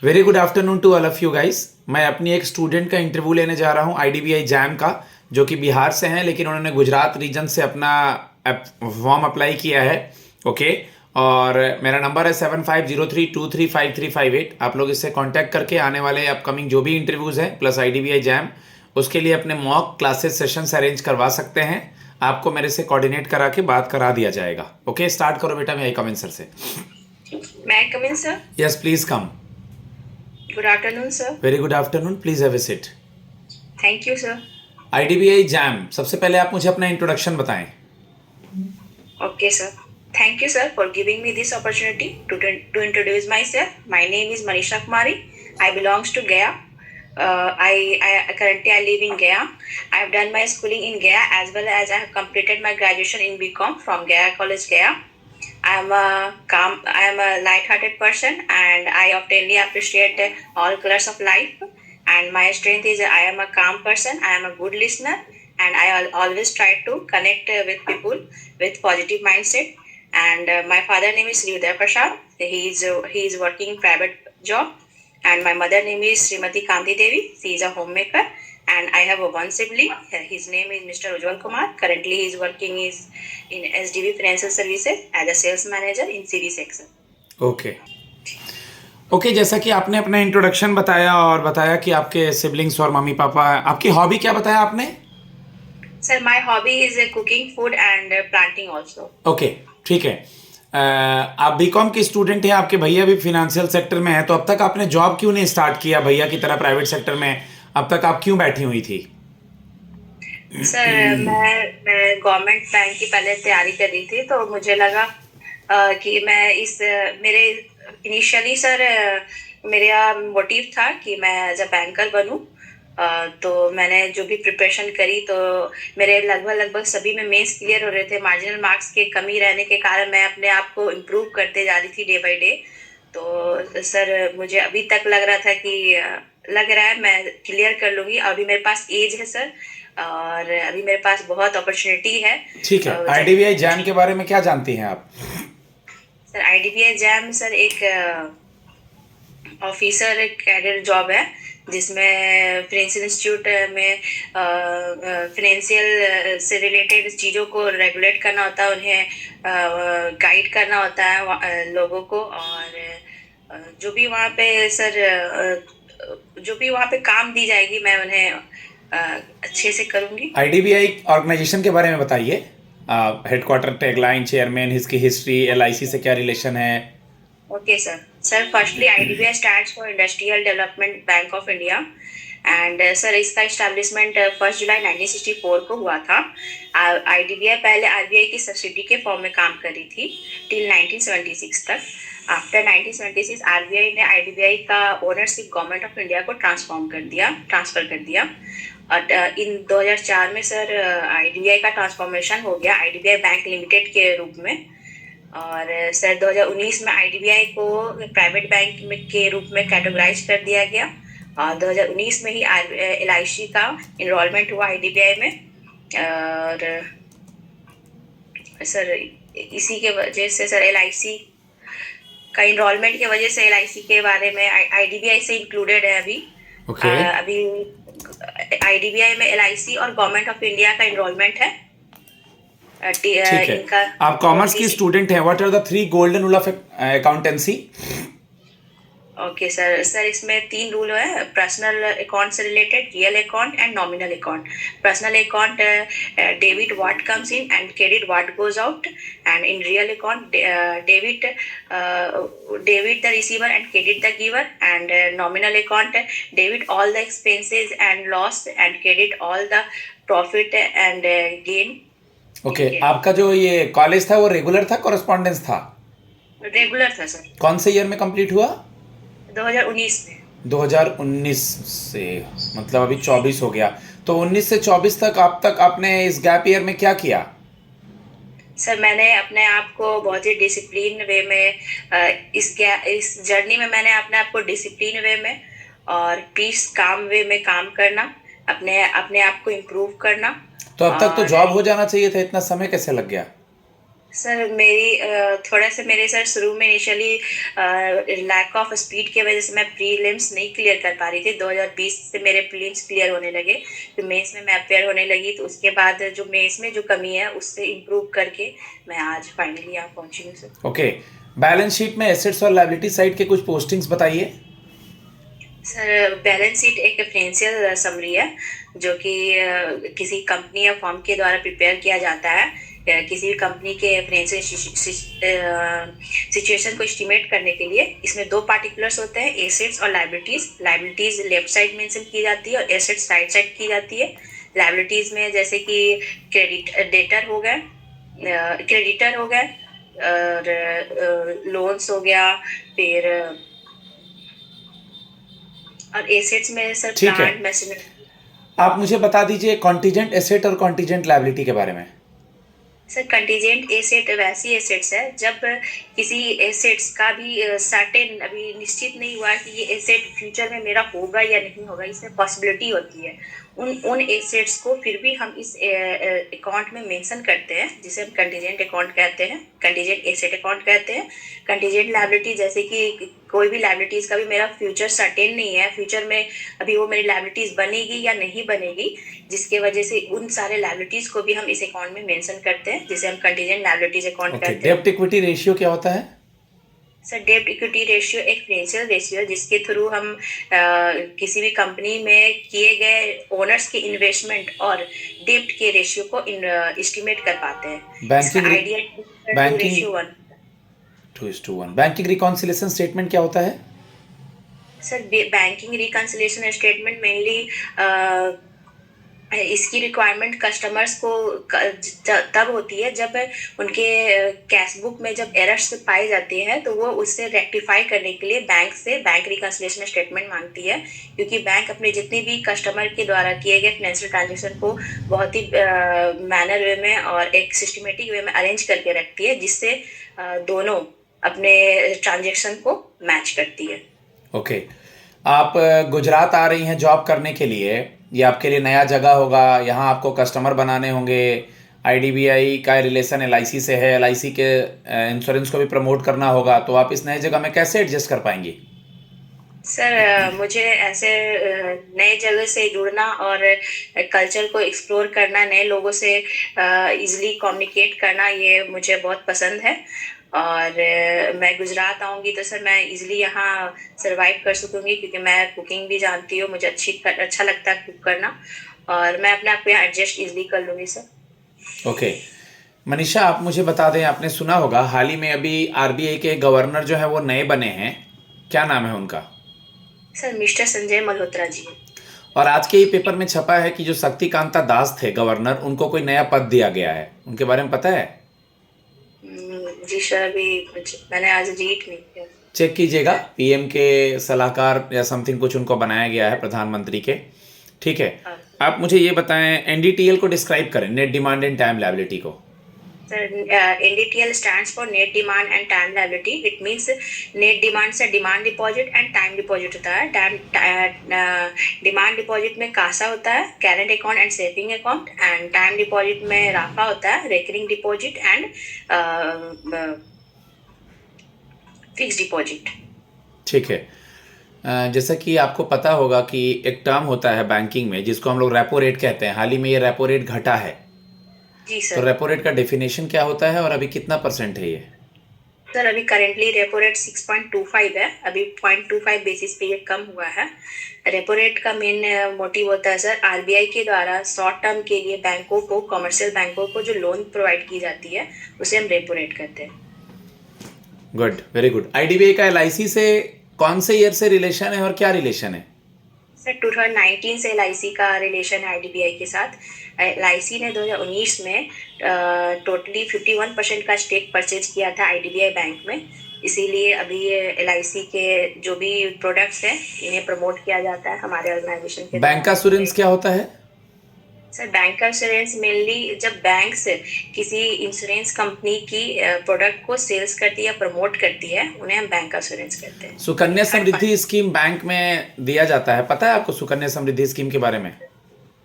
Very good afternoon to all of you guys. मैं अपनी एक स्टूडेंट का इंटरव्यू लेने जा रहा हूँ आईडीबीआई जैम का, जो कि बिहार से हैं, लेकिन उन्होंने गुजरात रीजन से अपना फॉर्म अप्लाई किया है। ओके। और मेरा नंबर है 7503235358। आप लोग इससे कांटेक्ट करके आने वाले अपकमिंग जो भी इंटरव्यूज़ हैं प्लस आईडीबीआई जैम, उसके लिए अपने मॉक क्लासेस सेशंस अरेंज करवा सकते हैं। आपको मेरे से कोऑर्डिनेट करा के बात करा दिया जाएगा। ओके, स्टार्ट करो बेटा। मैं आई कम इन सर से। May I come in, sir? Yes please come. Good afternoon, sir. Very good afternoon, please have a seat. Thank you, sir. IDBI jam, सबसे पहले आप मुझे अपना इंट्रोडक्शन बताएं। Okay, sir. Thank you, sir, for giving me this opportunity to introduce myself. My name is Manisha Kumari. I belongs to Gaya. I currently I live in Gaya. I have done my schooling in Gaya as well as I have completed my graduation in BCom from Gaya College, Gaya. I am a light-hearted person, and I oftenly appreciate all colors of life. And my strength is I am a calm person. I am a good listener, and I always try to connect with people with positive mindset. And my father name is Sri Udaya Prasad. He is working in private job, and my mother name is Srimati Kanti Devi. She is a homemaker. And I have one sibling. His name is Mr. Ujjwal Kumar. Currently, he is working in SDB Financial Services as a sales manager in CV section. Okay okay, जैसा कि आपने अपना introduction बताया और बताया कि आपके siblings और मम्मी पापा, आपकी हॉबी क्या बताया आपने? Sir, my hobby is cooking food and planting also. Okay, ठीक है। आप बीकॉम की स्टूडेंट हैं, आपके भैया भी फिनेंशियल सेक्टर में हैं, तो अब तक आपने जॉब क्यों नहीं स्टार्ट किया भैया की तरह प्राइवेट सेक्टर में? अब तक आप क्यों बैठी हुई थी? सर, मैं गवर्नमेंट बैंक की पहले तैयारी कर रही थी, तो मुझे लगा कि मैं मेरे इनिशियली सर मेरा मोटिव था कि मैं एज अ बैंकर बनूं। तो मैंने जो भी प्रिपरेशन करी, तो मेरे लगभग सभी में मेंस क्लियर हो रहे थे। मार्जिनल मार्क्स की कमी रहने के कारण मैं अपने आप को इम्प्रूव करते जा रही थी डे बाय डे। तो सर मुझे अभी तक लग रहा है मैं क्लियर कर लूँगी। अभी मेरे पास एज है सर, और अभी मेरे पास बहुत अपॉर्चुनिटी है। ठीक है, आईडीबीआई जैम के बारे में क्या जानती हैं आप? सर, आईडीबीआई जैम सर एक ऑफिसर कैडर जॉब है, जिसमें फाइनेंशियल इंस्टीट्यूट में फाइनेंशियल से रिलेटेड चीज़ों को रेगुलेट करना होता है, उन्हें गाइड करना होता है लोगों को। और जो भी वहाँ पे सर जो भी वहाँ पे काम दी जाएगी, मैं उन्हें अच्छे से करूँगी। आईडीबीआई ऑर्गेनाइजेशन के बारे में बताइए। हेडक्वार्टर, टैगलाइन, चेयरमैन, इसकी हिस्ट्री, एलआईसी से क्या रिलेशन है? Okay, sir. Sir, firstly, IDBI stands for Industrial Development Bank of India, and sir इसका इस्टेब्लिशमेंट 1 जुलाई 1964 को हुआ था। IDBI पहले RBI की सब्सिडी के फॉर्म में काम कर रही थी टिल 1976 तक। आफ्टर 1976 RBI ने IDBI का ओनरशिप गवर्नमेंट ऑफ इंडिया को ट्रांसफर कर दिया। और इन 2004 में सर IDBI का ट्रांसफॉर्मेशन हो गया IDBI बैंक लिमिटेड के रूप में। और सर 2019 में आईडीबीआई को प्राइवेट बैंक के रूप में कैटेगराइज कर दिया गया, और 2019 में ही एलआईसी का इनरोलमेंट हुआ आईडीबीआई में। और सर इसी के वजह से सर एलआईसी का इनरोलमेंट की वजह से एलआईसी के बारे में आईडीबीआई से इंक्लूडेड है अभी। अभी आईडीबीआई में एलआईसी और गवर्नमेंट ऑफ इंडिया का इनरोलमेंट है। ठीक है, आप कॉमर्स की स्टूडेंट हैं। What are the 3 golden rule of accountancy? Okay sir इसमें 3 रूल है। पर्सनल अकाउंट से related, real account and nominal account. Personal account debit what comes in and credit what goes out, and in real account debit the receiver and credit the giver, and nominal account debit all the expenses and loss and credit all the profit and gain. Okay, आपका जो ये college था वो regular था, correspondence था? Regular था sir. कौन से ईयर में कंप्लीट हुआ? 2019 में। 2019 से मतलब अभी 24 हो गया। तो 19 से 24 तक आपने इस गैप ईयर में क्या किया? सर मैंने अपने आप को बहुत ही डिसिप्लिन वे में इस जर्नी में मैंने अपने आप को डिसिप्लिन वे में और पीस काम वे में काम करना, अपने आप को इम्प्रूव करना। तो अब तक तो जॉब हो जाना चाहिए था, इतना समय कैसे लग गया? सर थोड़ा सा मेरे सर शुरू में इनिशियली लैक ऑफ स्पीड की वजह से मैं प्रीलिम्स नहीं क्लियर कर पा रही थी। 2020 से मेरे प्रीलिम्स क्लियर होने लगे, तो मेंस में मैं अपेयर होने लगी। तो उसके बाद जो मेंस में जो कमी है उससे इम्प्रूव करके मैं आज फाइनली यहाँ पहुँची हूँ सर। ओके, बैलेंस शीट में एसेट्स और लायबिलिटी साइड के कुछ पोस्टिंग्स बताइए। सर बैलेंस शीट एक फाइनेंशियल समरी है जो कि किसी कंपनी या फर्म के द्वारा प्रिपेयर किया जाता है। किसी भी कंपनी के फाइनेंशियल सिचुएशन को एस्टिमेट करने के लिए इसमें दो पार्टिकुलर्स होते हैं, एसेट्स और liabilities. Liabilities left side mention की जाती है और एसेट्स राइट साइड की जाती है। लायबिलिटीज में जैसे कि क्रेडिटर हो गए, और लोन्स हो गया, फिर और एसेट्स में सर ठीक है, प्लांट मशीनरी। आप मुझे बता दीजिए कॉन्टीजेंट एसेट और कॉन्टीजेंट लायबिलिटी के बारे में। सर कंटीजेंट एसेट वैसी एसेट्स है जब किसी एसेट्स का भी सर्टेन अभी निश्चित नहीं हुआ कि ये एसेट फ्यूचर में मेरा होगा या नहीं होगा, इसमें पॉसिबिलिटी होती है। उन एसेट्स को फिर भी हम इस अकाउंट में मेंशन करते हैं, जिसे हम कंटीजेंट अकाउंट कहते हैं, कंटीजेंट एसेट अकाउंट कहते हैं। कंटीजेंट लायबिलिटी जैसे कि कोई भी लायबिलिटीज का भी मेरा फ्यूचर सर्टेन नहीं है, फ्यूचर में अभी वो मेरी लायबिलिटीज बनेगी या नहीं बनेगी, जिसके वजह से उन सारे लायबिलिटीज को भी हम इस अकाउंट में मेंशन करते हैं, जिसे हम कंटीजेंट लायबिलिटीज अकाउंट ओके, कहते हैं। डेब्ट इक्विटी रेशियो क्या होता है? सर डेब्ट इक्विटी रेशियो एक फाइनेंशियल रेशियो है जिसके थ्रू हम किसी भी कंपनी में किए गए ओनर्स के इन्वेस्टमेंट और डेब्ट के रेशियो को एस्टिमेट कर पाते हैं। बैंकिंग इसका idea banking ratio 1। 2:1। Banking reconciliation statement क्या होता है? Sir banking reconciliation statement mainly इसकी रिक्वायरमेंट कस्टमर्स को तब होती है जब उनके कैश बुक में जब एरर्स पाए जाते हैं, तो वो उससे रेक्टिफाई करने के लिए बैंक से बैंक रिकंसिलिएशन स्टेटमेंट मांगती है। क्योंकि बैंक अपने जितने भी कस्टमर के द्वारा किए गए फाइनेंशियल ट्रांजेक्शन को बहुत ही मैनर वे में और एक सिस्टमेटिक वे में अरेंज करके रखती है, जिससे दोनों अपने ट्रांजेक्शन को मैच करती है। ओके, आप गुजरात आ रही हैं जॉब करने के लिए, ये आपके लिए नया जगह होगा, यहाँ आपको कस्टमर बनाने होंगे, आईडीबीआई का रिलेशन एलआईसी से है, एलआईसी के इंश्योरेंस को भी प्रमोट करना होगा, तो आप इस नए जगह में कैसे एडजस्ट कर पाएंगी? सर मुझे ऐसे नए जगह से जुड़ना और कल्चर को एक्सप्लोर करना, नए लोगों से इजीली कम्युनिकेट करना, ये मुझे बहुत पसंद है। और मैं गुजरात आऊँगी तो सर मैं इजीली यहाँ सरवाइव कर सकूँगी, क्योंकि मैं कुकिंग भी जानती हूँ, मुझे अच्छा लगता है कुक करना, और मैं अपने आप को यहाँ एडजस्ट इजीली कर लूँगी सर। ओके, मनीषा आप मुझे बता दें, आपने सुना होगा हाल ही में अभी आरबीआई के गवर्नर जो है वो नए बने हैं, क्या नाम है उनका? Sir mister Sanjay Malhotra ji. और आज के ही पेपर में छपा है कि जो शक्तिकांता दास थे गवर्नर, उनको कोई नया पद दिया गया है, उनके बारे में पता है? जी सर अभी मैंने आज रीड नहीं किया। चेक कीजिएगा, पीएम के सलाहकार या समथिंग कुछ उनको बनाया गया है, प्रधानमंत्री के। ठीक है, आप मुझे ये बताएं, एनडीटीएल को डिस्क्राइब करें, net demand and time liability को। Sir NDTL stands for net demand and time liability. It means net demand से demand deposit and time deposit होता है। डिमांड डिपॉजिट में कासा होता है, current account and saving account, and time deposit में राफा होता है, recurring deposit and fix deposit. ठीक है, जैसा कि आपको पता होगा कि एक टर्म होता है बैंकिंग में जिसको हम लोग रेपो रेट कहते हैं, हाल ही में ये रेपो रेट घटा है, जी तो सर। रेपो रेट का डेफिनेशन क्या होता है और अभी कितना % है ये? सर अभी करेंटली रेपो रेट 6.25 है, अभी 0.25 बेसिस पे ये कम हुआ है। रेपो रेट का मेन मोटिव होता है सर, आरबीआई के द्वारा शॉर्ट टर्म के लिए बैंकों को, कमर्शियल बैंकों को जो लोन प्रोवाइड की जाती है उसे हम रेपो रेट कहते हैं। Good, very good. आईडीबीआई का एलआईसी से कौन से ईयर से रिलेशन है और क्या रिलेशन है? सर 2019 से एलआईसी का रिलेशन है आईडीबीआई के साथ। एलआईसी ने 2019 में टोटली 51% का स्टेक परचेज किया था आईडीबीआई बैंक में, इसीलिए अभी ये एलआईसी के जो भी प्रोडक्ट्स हैं इन्हें प्रमोट किया जाता है हमारे ऑर्गेनाइजेशन के। बैंक इंश्योरेंस क्या होता है? सर बैंक इंश्योरेंस मेनली जब बैंक से किसी इंश्योरेंस कंपनी की प्रोडक्ट को सेल्स करती है या प्रमोट करती है, उन्हें हम बैंक इंश्योरेंस कहते हैं। सुकन्या समृद्धि स्कीम बैंक में दिया जाता है, पता है आपको सुकन्या समृद्धि स्कीम के बारे में?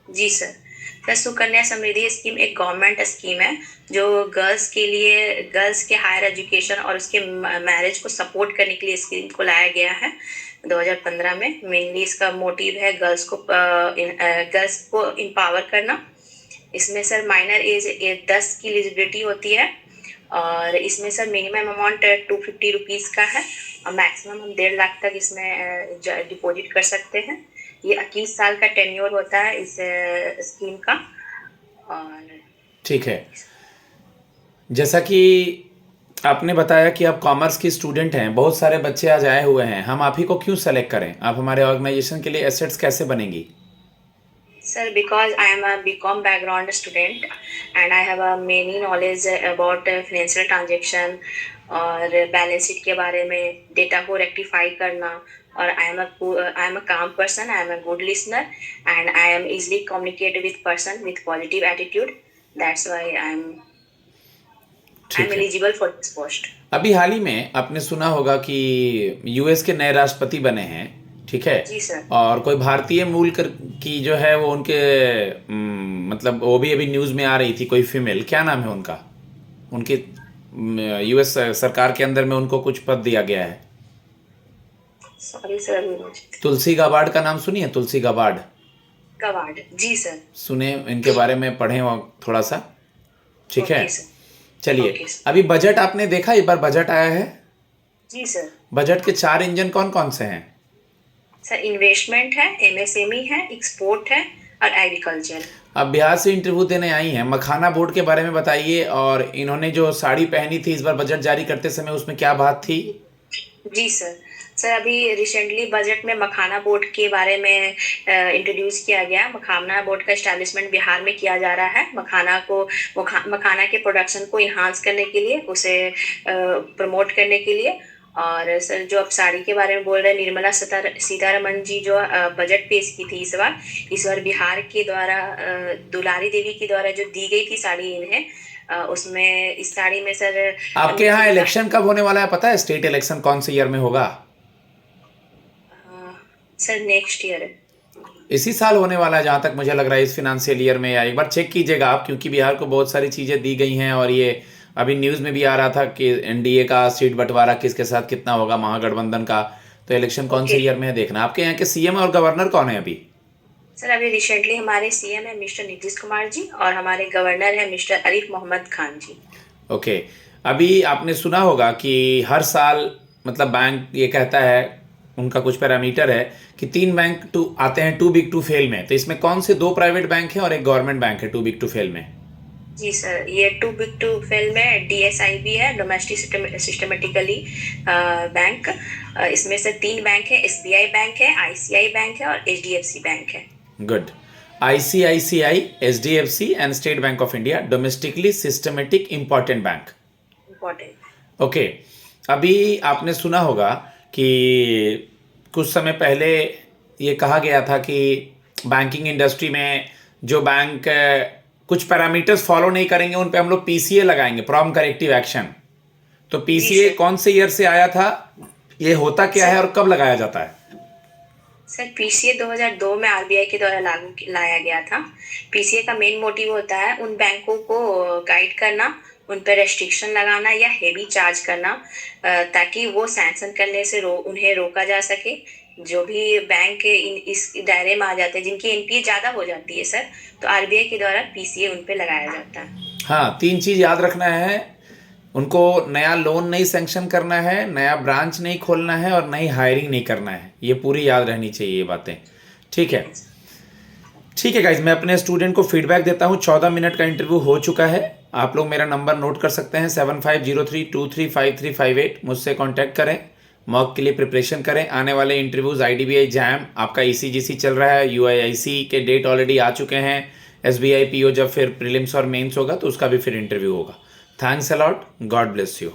जी sir, sir Sukanya Samriddhi scheme एक गवर्नमेंट स्कीम है जो गर्ल्स के लिए, गर्ल्स के हायर एजुकेशन और उसके मैरिज को सपोर्ट करने के लिए स्कीम को लाया गया है 2015 में। मेनली इसका मोटिव है गर्ल्स को इम्पावर करना। इसमें सर माइनर एज 10 की एलिजिबिलिटी होती है और इसमें सर मिनिमम अमाउंट 250 रुपीज़ का है और मैक्सिमम हम 1.5 लाख तक इसमें डिपॉजिट कर सकते हैं। ये 21 साल का टेन्योर होता है इस स्कीम का। और ठीक है, जैसा कि आपने बताया कि आप कॉमर्स की स्टूडेंट हैं, बहुत सारे बच्चे आज आए हुए हैं, हम आप ही को क्यों सेलेक्ट करें? आप हमारे ऑर्गेनाइजेशन के लिए एसेट्स कैसे बनेंगी? Sir, because I am a BCom background student and I have a many knowledge about financial transaction और बैलेंस शीट के बारे में, डेटा को रेक्टिफाई करना, और I am a calm person, I am a good listener and I am easily communicate with person with positive attitude. That's why I'm eligible for this post. अभी हाल ही में आपने सुना होगा कि यूएस के नए राष्ट्रपति बने हैं, ठीक है? जी सर। और कोई भारतीय मूल की जो है वो उनके मतलब वो भी अभी न्यूज़ में आ रही थी, कोई फीमेल, क्या नाम है उनका? उनके यूएस सरकार के अंदर में उनको कुछ पद दिया गया है। Sorry sir. तुलसी गाबार्ड का नाम सुनिए? Tulsi Gabbard. गाबार्ड, जी सर। सुने, इनके बारे में पढ़ें थोड़ा सा, ठीक है? चलिए, अभी बजट आपने देखा, एक बार बजट आया है? जी सर। बजट के 4 इंजन कौन कौन से हैं? सर इन्वेस्टमेंट है, एमएसएमई है, एक्सपोर्ट है और एग्रीकल्चर। अब बिहार से इंटरव्यू देने आई हैं, मखाना बोर्ड के बारे में बताइए, और इन्होंने जो साड़ी पहनी थी इस बार बजट जारी करते समय, उसमें क्या बात थी? जी सर अभी रिसेंटली बजट में मखाना बोर्ड के बारे में इंट्रोड्यूस किया गया। मखाना बोर्ड का एस्टैब्लिशमेंट बिहार में किया जा रहा है। मखाना के प्रोडक्शन को इन्हांस करने के लिए, उसे प्रमोट करने के लिए। और सर जो आप साड़ी के बारे में बोल रहे हैं, निर्मला सीतारमण जी जो बजट पेश की थी इस बार बिहार के द्वारा दुलारी देवी के द्वारा जो दी गई थी साड़ी इन्हें, उसमें इस साड़ी में सर आपके यहाँ इलेक्शन कब होने वाला है पता है? स्टेट इलेक्शन कौन से ईयर में होगा? सर नेक्स्ट ईयर, इसी साल होने वाला है जहाँ तक मुझे लग रहा है, इस फिनेंशियल ईयर में। या एक बार चेक कीजिएगा आप, क्योंकि बिहार को बहुत सारी चीज़ें दी गई हैं और ये अभी न्यूज़ में भी आ रहा था कि एनडीए का सीट बंटवारा किसके साथ कितना होगा, महागठबंधन का। तो इलेक्शन कौन से ईयर में है देखना। आपके यहाँ के सीएम और गवर्नर कौन है अभी? सर अभी रिसेंटली हमारे सीएम है मिस्टर नीतीश कुमार जी और हमारे गवर्नर है मिस्टर आरिफ मोहम्मद खान जी। ओके, अभी आपने सुना होगा कि हर साल मतलब बैंक ये कहता है, उनका कुछ पैरामीटर है कि 3 बैंक आते हैं टू बिग टू फेल में। तो इसमें कौन से 2 प्राइवेट बैंक हैं और एक गवर्नमेंट बैंक है टू बिग टू फेल में? जी सर, ये टू बिग टू फेल में डीएसआईबी है, डोमेस्टिक सिस्टमेटिकली बैंक। इसमें से 3 बैंक है, एसबीआई बैंक है, आईसीआई बैंक है और एचडीएफसी बैंक है। Good. ICICI, HDFC and state bank of India, domestically systematic important bank. Important. Okay, अभी आपने सुना होगा कि कुछ समय पहले ये कहा गया था कि बैंकिंग इंडस्ट्री में जो बैंक कुछ पैरामीटर्स फॉलो नहीं करेंगे उन पे हम लोग पीसीए लगाएंगे, प्रॉम्प्ट करेक्टिव एक्शन। तो पीसीए कौन से ईयर से आया था, ये होता क्या है और कब लगाया जाता है? सर पीसीए 2002 में आरबीआई के द्वारा लाया गया था। पीसीए का मेन मोटिव होता है उन बैंकों को गाइड करना, उन पर रेस्ट्रिक्शन लगाना या हेवी चार्ज करना, ताकि वो सैंक्शन करने से उन्हें रोका जा सके। जो भी बैंक इस दायरे में आ जाते हैं, जिनकी एनपीए ज़्यादा हो जाती है सर, तो आरबीआई के द्वारा पीसीए उन पे लगाया जाता है। हाँ, 3 चीज़ याद रखना है, उनको नया लोन नहीं सैंक्शन करना है, नया ब्रांच नहीं खोलना है और नई हायरिंग नहीं करना है। ये पूरी याद रहनी चाहिए ये बातें, ठीक है? ठीक है गाइज, मैं अपने स्टूडेंट को फीडबैक देता हूँ। 14 मिनट का इंटरव्यू हो चुका है। आप लोग मेरा नंबर नोट कर सकते हैं 7503235358। मुझसे कांटेक्ट करें, मॉक के लिए प्रिपरेशन करें। आने वाले इंटरव्यूज़ आईडीबीआई जैम, आपका ईसीजीसी चल रहा है, यूआईआईसी के डेट ऑलरेडी आ चुके हैं, एसबीआई पीओ जब फिर प्रीलिम्स और मेंस होगा तो उसका भी फिर इंटरव्यू होगा। Thanks a lot, God bless you.